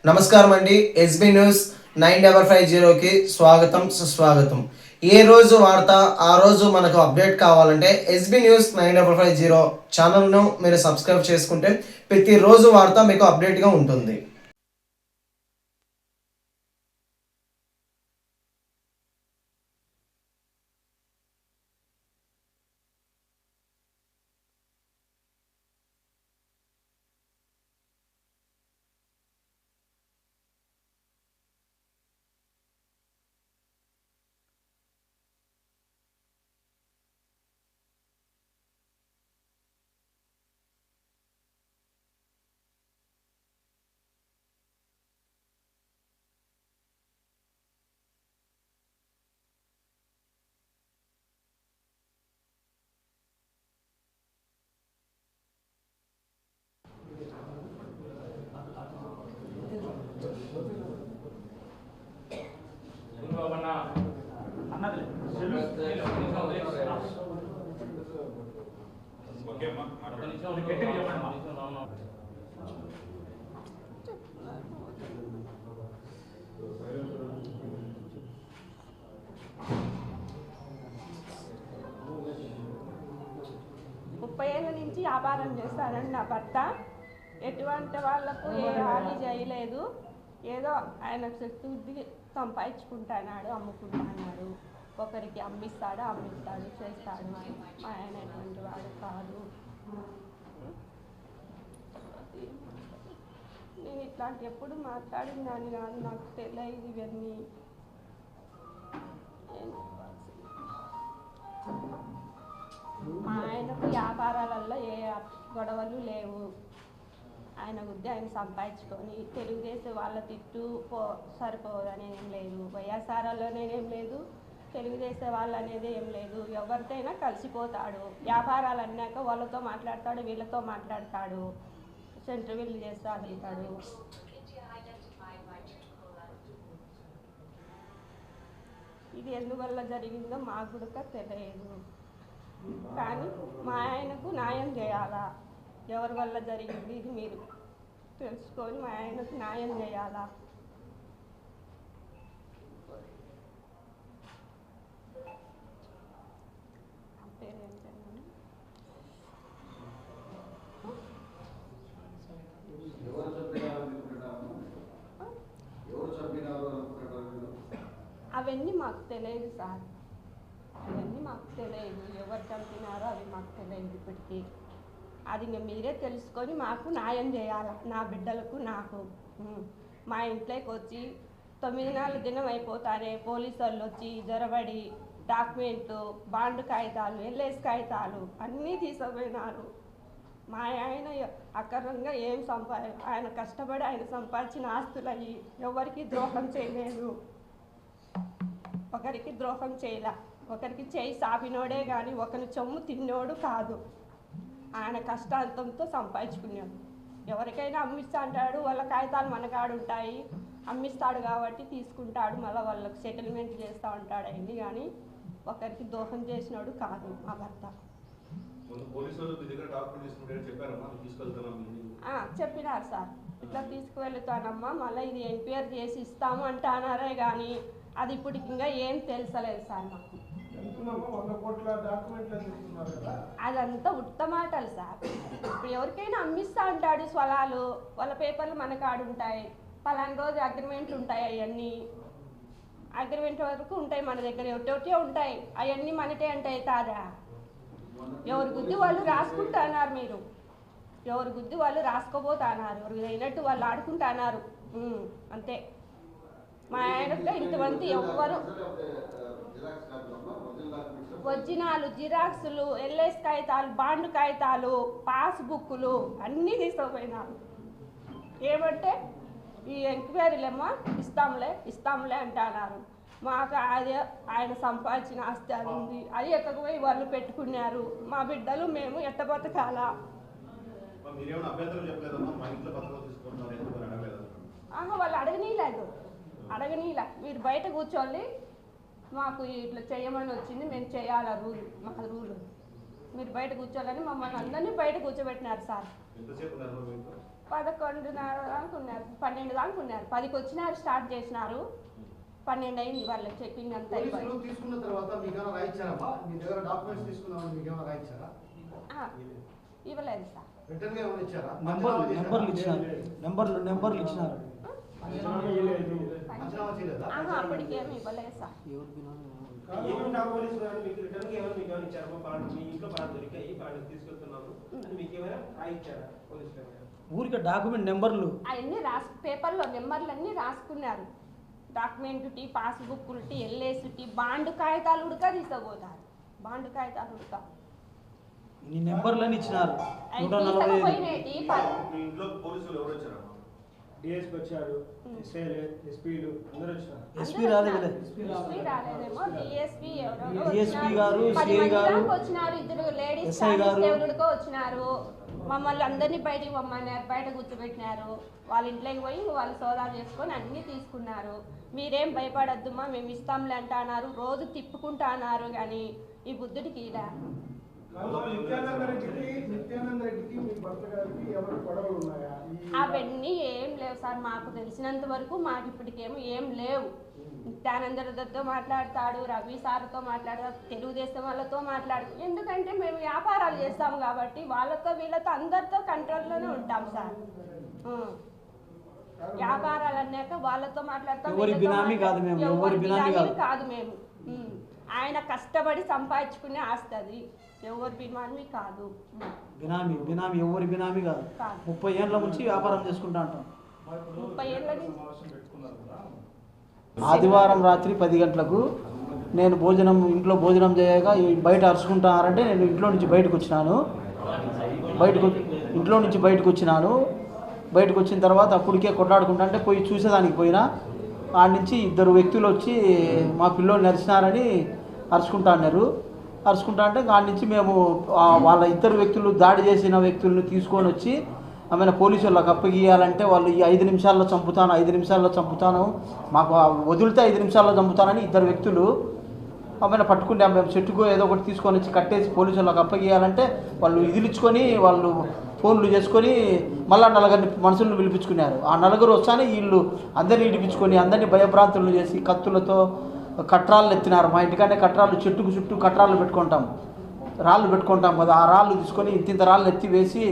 నమస్కారం అండి. SB news 9550కి స్వాగతం సుస్వాగతం. ఏ రోజు వార్త ఆ రోజు మనకు అప్డేట్ కావాలంటే ఎస్బీ న్యూస్ 9550 ఛానల్ను మీరు సబ్స్క్రైబ్ చేసుకుంటే ప్రతిరోజు వార్త మీకు అప్డేట్గా ఉంటుంది. ముప్పై ఏళ్ళ నుంచి వ్యాపారం చేస్తానండి నా భర్త. ఎటువంటి వాళ్లకు ఏ హాని చేయలేదు. ఏదో ఆయన శక్తి సంపాదించుకుంటున్నాడు, అమ్ముకుంటున్నాడు. ఒకరికి అమ్మిస్తాడు చేస్తాడు. మా ఆయన ఎటువంటి వాడు కాదు. నేను ఇట్లాంటి ఎప్పుడు మాట్లాడిన దాన్ని కాదు, నాకు తెలియదు ఇవన్నీ. మా ఆయనకు వ్యాపారాలలో ఏ గొడవలు లేవు. ఆయన బుద్ధి ఆయన సంపాదించుకొని తెలుగుదేశం వాళ్ళ తిట్టు సరిపోదని ఏం లేదు, వైఎస్ఆర్లోనేం లేదు, తెలుగుదేశం వాళ్ళు అనేది ఏం లేదు. ఎవరితోనైనా కలిసిపోతాడు. వ్యాపారాలు అన్నాక వాళ్ళతో మాట్లాడతాడు, వీళ్ళతో మాట్లాడతాడు, సెంటర్ వీళ్ళు చేస్తూ అడుగుతాడు. ఇది ఎందువల్ల జరిగిందో మాకు కూడా తెలియదు. కానీ మా ఆయనకు న్యాయం చేయాలా. ఎవరి వల్ల జరిగింది ఇది మీరు తెలుసుకొని మా ఆయనకు న్యాయం చేయాలా. అవన్నీ మాకు తెలియదు సార్, అవన్నీ మాకు తెలియదు. ఎవరు చంపినారో అవి మాకు తెలియదు ఇప్పటికీ. అది మీరే తెలుసుకొని మాకు న్యాయం చేయాలి. నా బిడ్డలకు నాకు. మా ఇంట్లోకి వచ్చి 9 దినం అయిపోతానే పోలీసు వాళ్ళు వచ్చి జొరబడి డాక్యుమెంట్లు, బాండ్ కాగితాలు, ఎల్ఐసి కాగితాలు అన్నీ తీసుకుపోయినారు. మా ఆయన అక్రమంగా ఆయన కష్టపడి ఆయన సంపాదించిన ఆస్తులయ్యి ఎవరికి ద్రోహం చేయలేదు. ఒకరికి ద్రోహం చేయలే, ఒకరికి చేయి సాపినోడే కానీ ఒకరి చొమ్ము తిన్నోడు కాదు. ఆయన కష్టాంతంతో సంపాదించుకున్నాడు. ఎవరికైనా అమ్మిస్తా అంటాడు, వాళ్ళ కాగితాలు మనకాడు ఉంటాయి, అమ్మిస్తాడు కాబట్టి తీసుకుంటాడు, మళ్ళీ వాళ్ళకి సెటిల్మెంట్ చేస్తూ ఉంటాడు అయింది. కానీ ఒకరికి దోహం చేసినాడు కాదు మా భర్త. చెప్పినారు సార్, ఇట్లా తీసుకువెళ్తానమ్మా, మళ్ళీ ఇది ఎంక్వైరీ చేసి ఇస్తాము అంటున్నారే కానీ అది ఇప్పటికి ఇంకా ఏం తెలుసలేదు సార్ మాకు. అదంతా ఉత్తమాటలు సార్. ఇప్పుడు ఎవరికైనా అమ్మిస్తా అంటాడు స్వలాలు, వాళ్ళ పేపర్లు మన కాడు ఉంటాయి, పలానా రోజు అగ్రిమెంట్లు ఉంటాయి, అవన్నీ అగ్రిమెంట్ వరకు ఉంటాయి మన దగ్గర, ఒకటే ఉంటాయి, అవన్నీ మనకే ఉంటాయి కాదా. ఎవరి గుద్ది వాళ్ళు రాసుకుంటున్నారు, మీరు ఎవరి గుద్ది వాళ్ళు రాసుకోబోతున్నారు, ఎవరికి అయినట్టు వాళ్ళు ఆడుకుంటున్నారు అంతే. మా ఆయనతో ఇంతమంది ఎవ్వరు ఒరిజినాలు, జిరాక్సులు, ఎల్ఐసి కాగితాలు, బాండ్ కాగితాలు, పాస్బుక్లు అన్నీ తీసుకుపోయినారు. ఏమంటే ఈ ఎంక్వైరీలేమో ఇస్తాంలే అంటున్నారు. మాకు అది ఆయన సంపాదించిన ఆస్తి అది ఉంది, అది ఎక్కకపోయి వాళ్ళు పెట్టుకున్నారు. మా బిడ్డలు మేము ఎట్ట బతకాలా. వాళ్ళు అడగనీలా, మీరు బయట కూర్చోండి, మాకు ఇట్లా చేయమని వచ్చింది, మేము చేయాలా, మా రూలు, మీరు బయట కూర్చోాలని మమ్మల్ని అందరినీ బయట కూర్చోబెట్టినారు సార్. 11:30 దాకా ఉన్నారు, 12 దాకా ఉన్నారు. 10కి వచ్చినారు, స్టార్ట్ చేసినారు. 12 అయింది వాళ్ళ చెక్కింగ్ అంతా అయిపోయింది. తీసుకున్న తర్వాత మీకు ఏమైనా రాయించారా? మీ దగ్గర డాక్యుమెంట్స్ తీసుకున్నామని మీకు ఏమైనా రాయించారా? ఇవ్వలేదు సార్. రిటర్న్ గా ఏమైనా ఇచ్చారా? నెంబర్లు ఇచ్చినారు. అప్పటికేమి ఇవ్వలేదు సార్. ఊరికే డాక్యుమెంట్ నెంబర్లు అవన్నీ పేపర్లో నెంబర్లన్నీ రాసుకున్నారు. డాక్యుమెంట్ టీ, పాస్బుక్ టీ, ఎల్ఐసి టీ, బాండ్ కాగితాలు ఉడక తీసుకుపోతారు. బాండ్ కాగితాలు ఉడక ఈ నెంబర్లని ఇచ్చినారు. డిఎస్పీ వచ్చారు, ఎస్పీలు అందరూ వచ్చారు. ఎస్పీ రాలేదేమో, డిఎస్పీ గారు, సిఐ గారు వచ్చినారు. 2 లేడీస్ కానిస్టేబుల్గా వచ్చినారు. మమ్మల్ని అందరినీ బయటికి పొమ్మన్నారు, బయట కూర్చోబెట్టినారు. వాళ్ళ ఇంట్లోకి పోయి వాళ్ళు సోదాలు చేసుకొని అన్నీ తీసుకున్నారు. మీరేం భయపడొద్దుమా, మేము ఇస్తాంలే అంటున్నారు. రోజు తిప్పుకుంటా అన్నారు, కానీ ఈ బుద్ధుడికి ఇలా అవన్నీ ఏం లేవు సార్. మాకు తెలిసినంత వరకు మాకు ఇప్పటికేమో ఏం లేవు. నిత్యానందతో మాట్లాడతాడు, రవి సార్తో మాట్లాడతాడు, తెలుగుదేశం వాళ్ళతో మాట్లాడతాడు. ఎందుకంటే మేము వ్యాపారాలు చేస్తాము కాబట్టి వాళ్ళతో వీళ్ళతో అందరితో కంట్రోల్లోనే ఉంటాం సార్. వ్యాపారాలు అన్నాక వాళ్ళతో మాట్లాడతాం, కాదు మేము. ఆయన కష్టపడి సంపాదించుకునే ఆస్తుంది, ఎవరి బినామీ కాదు. బినామీ ఎవరి బినామీ కాదు. 30 ఏళ్ళ నుంచి వ్యాపారం చేసుకుంటా ఉంటాం. 30 ఏళ్ళ నుంచి. ఆదివారం రాత్రి 10 గంటలకు నేను ఇంట్లో భోజనం చేయగా బయట అరుచుకుంటారంటే నేను ఇంట్లో నుంచి బయటకు వచ్చినాను. బయటకు వచ్చిన తర్వాత అప్పటికే కొట్లాడుకుంటా అంటే పోయి చూసేదానికి పోయినా. ఆడ నుంచి 2 వ్యక్తులు వచ్చి మా పిల్లోని నరిచినారని అరుచుకుంటా అంటే ఆడ నుంచి మేము వాళ్ళ 2 వ్యక్తులు దాడి చేసిన వ్యక్తులను తీసుకొని వచ్చి ఆమెను పోలీసు వాళ్ళకి అప్పగియాలంటే వాళ్ళు ఈ 5 నిమిషాల్లో చంపుతాను, మాకు వదిలితే 5 నిమిషాల్లో చంపుతానని 2 వ్యక్తులు ఆమెను పట్టుకుంటే మేము చెట్టుకు ఏదో ఒకటి తీసుకొని వచ్చి కట్టేసి పోలీసు వాళ్ళకి అప్పగియాలంటే వాళ్ళు ఇదిలిచ్చుకొని వాళ్ళు ఫోన్లు చేసుకొని మళ్ళీ 4 మనుషులను పిలిపించుకున్నారు. ఆ 4 వస్తానే వీళ్ళు అందరినీ ఇడిపించుకొని అందరినీ భయభ్రాంతులను చేసి కత్తులతో కట్రాళ్ళు ఎత్తినారు. మా ఇంటికానే కట్రాళ్ళు, చెట్టుకు చుట్టూ కట్రాళ్ళు రాళ్ళు పెట్టుకుంటాం కదా, ఆ రాళ్ళు తీసుకొని ఇంత రాళ్ళు ఎత్తి వేసి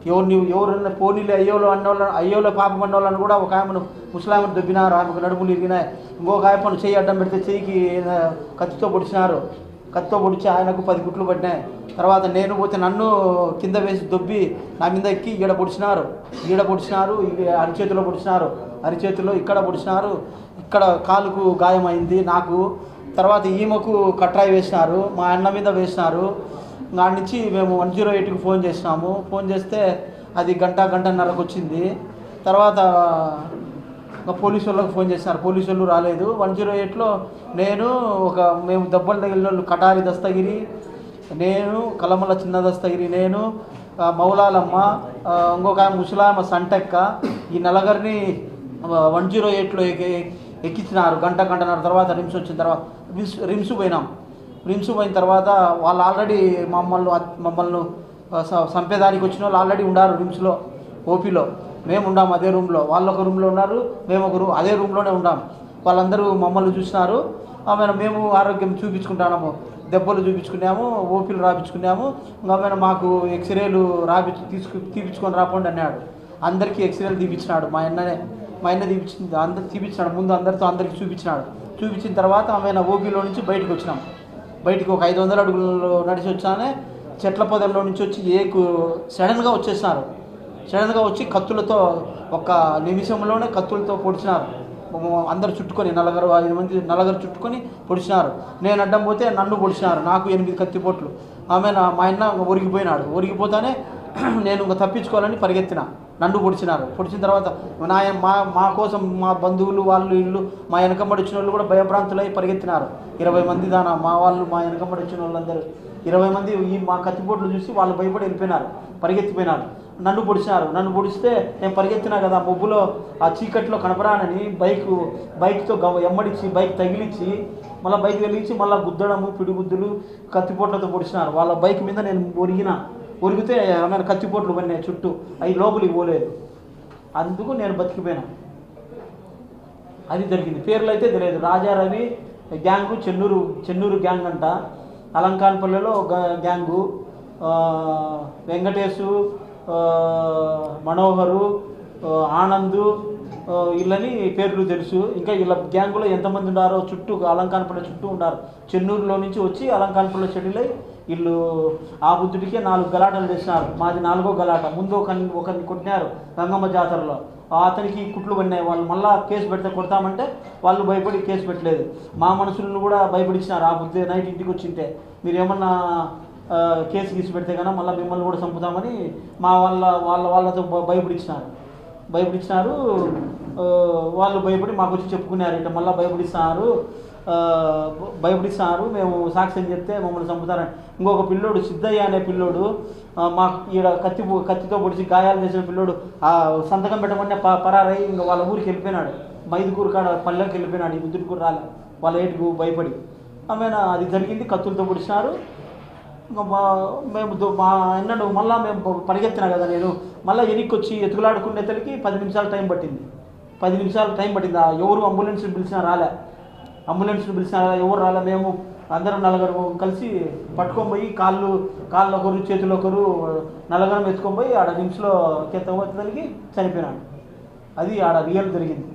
ఎవరన్నా పోనీలు అయ్యోలో పాపం అన్నోళ్ళని కూడా ఒక ఆమెను ముసలామెను దొబ్బినారు. ఆమెకు నడుములు ఇరిగినాయి. ఇంకొక ఆయపను చెయ్యి అడ్డం పెడితే చెయ్యికి కత్తితో పొడిచి ఆయనకు 10 గుట్లు పడినాయి. తర్వాత నేను పోతే నన్ను కింద వేసి దొబ్బి నా మీద ఎక్కి ఈడ పొడిచినారు, అరిచేతిలో ఇక్కడ పొడిచినారు, ఇక్కడ కాలుకు గాయమైంది నాకు. తర్వాత ఈమెకు కట్రాయి వేసినారు, మా అన్న మీద వేసినారు. దాని నుంచి మేము 108కి ఫోన్ చేస్తే అది గంటన్నరకు వచ్చింది. తర్వాత పోలీసు వాళ్ళకి ఫోన్ చేసినారు, పోలీసు వాళ్ళు రాలేదు. 108లో మేము దెబ్బలు తగిలిన వాళ్ళు కటారి దస్తగిరి, నేను కలమల చిన్న దస్తగిరి, నేను మౌలాలమ్మ, ఇంకొక ముసలామ సంటెక్క, ఈ 4 108లో ఎక్కించినారు. గంటన్నర తర్వాత రిమ్స్ వచ్చిన తర్వాత రిమ్స్ పోయిన తర్వాత వాళ్ళు ఆల్రెడీ మమ్మల్ని చంపేదానికి వచ్చిన వాళ్ళు ఆల్రెడీ ఉన్నారు రిమ్స్లో, ఓపీలో. మేము ఉన్నాము అదే రూమ్లో, వాళ్ళు ఒక రూమ్లో ఉన్నారు, మేము అదే రూమ్లోనే ఉన్నాము. వాళ్ళందరూ మమ్మల్ని చూసినారు. మేము ఆరోగ్యం చూపించుకుంటున్నాము, దెబ్బలు చూపించుకున్నాము, ఓపీలు రాపించుకున్నాము. ఇంకా మాకు ఎక్స్రేలు తీపించుకొని రాకుండా అన్నాడు. అందరికీ ఎక్స్రేలు తీపించినాడు. మా అన్న తీపించింది, తీపించినాడు ముందు అందరికీ చూపించిన తర్వాత ఓపీలో నుంచి బయటికి ఒక 500 అడుగులు నడిచి వచ్చానే చెట్ల పొదల్లో నుంచి వచ్చి సడన్గా వచ్చి కత్తులతో ఒక నిమిషంలోనే కత్తులతో పొడిచినారు. అందరు చుట్టుకొని 4-5 మంది చుట్టుకొని పొడిచినారు. నేను అడ్డం పోతే నన్ను పొడిచినారు, నాకు 8 కత్తిపోట్లు. మా అన్న ఒరిగిపోతానే నేను ఇంకా తప్పించుకోవాలని పరిగెత్తిన, నన్ను పొడిచిన తర్వాత మా కోసం మా బంధువులు వాళ్ళు ఇల్లు మా వెనకబడి వచ్చిన వాళ్ళు కూడా భయభ్రాంతులై పరిగెత్తినారు. 20 మంది దానా మా వెనకబడి వచ్చిన వాళ్ళందరూ 20 మంది మా కత్తిపోట్లు చూసి వాళ్ళు భయపడి పరిగెత్తిపోయినారు. నన్ను పొడిస్తే నేను పరిగెత్తినా కదా, మబ్బులో ఆ చీకట్లో కనపరానని బైక్తో ఎమ్మడిచ్చి బైక్ తగిలిచ్చి మళ్ళీ బైక్ వెలిగించి మళ్ళీ గుద్దడము, పిడిగుద్దులు, కత్తిపోట్లతో పొడిచినారు. వాళ్ళ బైక్ మీద నేను ఒరిగితే కత్తిపోట్లు పడినాయి చుట్టూ, అవి లోపలికి పోలేదు. అందుకు నేను బతికిపోయినా. అది జరిగింది. పేర్లు అయితే తెలియదు. రాజారవి గ్యాంగు, చెన్నూరు గ్యాంగ్ అంట, అలంకాన్పల్లెలో గ్యాంగు, వెంకటేశు, మనోహరు, ఆనందు, వీళ్ళని పేర్లు తెలుసు. ఇంకా వీళ్ళ గ్యాంగులో ఎంతమంది ఉన్నారో చుట్టూ అలంకాన్పల్లె చుట్టూ ఉన్నారు. చెన్నూరులో నుంచి వచ్చి అలంకాన్పల్లె షెడ్యూల్ అయ్యి వీళ్ళు ఆ బుద్ధుడికే 4 గలాటలు చేసినారు. మాది 4వ గలాట. ముందు ఒకరిని కొట్టినారు గంగమ్మ జాతరలో, అతనికి కుట్లు పడినాయి. వాళ్ళు మళ్ళీ కేసు పెడితే కొడతామంటే వాళ్ళు భయపడి కేసు పెట్టలేదు. మా మనుషులను కూడా భయపడిచ్చినారు. ఆ బుద్ధి నైట్ ఇంటికి వచ్చింటే మీరు ఏమన్నా కేసు గీసి పెడితే కన్నా మళ్ళీ మిమ్మల్ని కూడా చంపుతామని మా వాళ్ళతో భయపడిచ్చినారు. వాళ్ళు భయపడి మాకు వచ్చి చెప్పుకున్నారు. ఇట్లా మళ్ళీ భయపడిస్తున్నారు, మేము సాక్ష్యం చెప్తే మమ్మల్ని చంపుతారని. ఇంకొక పిల్లోడు సిద్ధయ్య అనే పిల్లోడు, మాకు ఈడ కత్తితో పొడిచి గాయాలు చేసిన పిల్లోడు సంతకం పెట్టమని పరారై ఇంకా వాళ్ళ ఊరికి వెళ్ళిపోయినాడు. మైదుకూరు కాడ పల్లెకి వెళ్ళిపోయినాడు. ఈ ముద్దుకూరు రాలే వాళ్ళ ఏటుకు భయపడి. అది జరిగింది. కత్తులతో పొడిచినారు. ఇంకా మా అన్నను మళ్ళీ మేము పరిగెత్తినా కదా, నేను మళ్ళీ వెనక్కి వచ్చి ఎతుకులాడుకునే తల్లికి 10 నిమిషాలు టైం పట్టింది. ఎవరు అంబులెన్స్ని పిలిచినా రాలే. ఎవరు రాలే. మేము అందరం 4 కలిసి పట్టుకొని పోయి కాళ్ళు ఒకరు చేతులు ఒకరు 4 ఎత్తుకొని పోయి ఆడ నిమిషంలో తల్లికి చనిపోయినాడు. అది ఆడ రియల్ జరిగింది.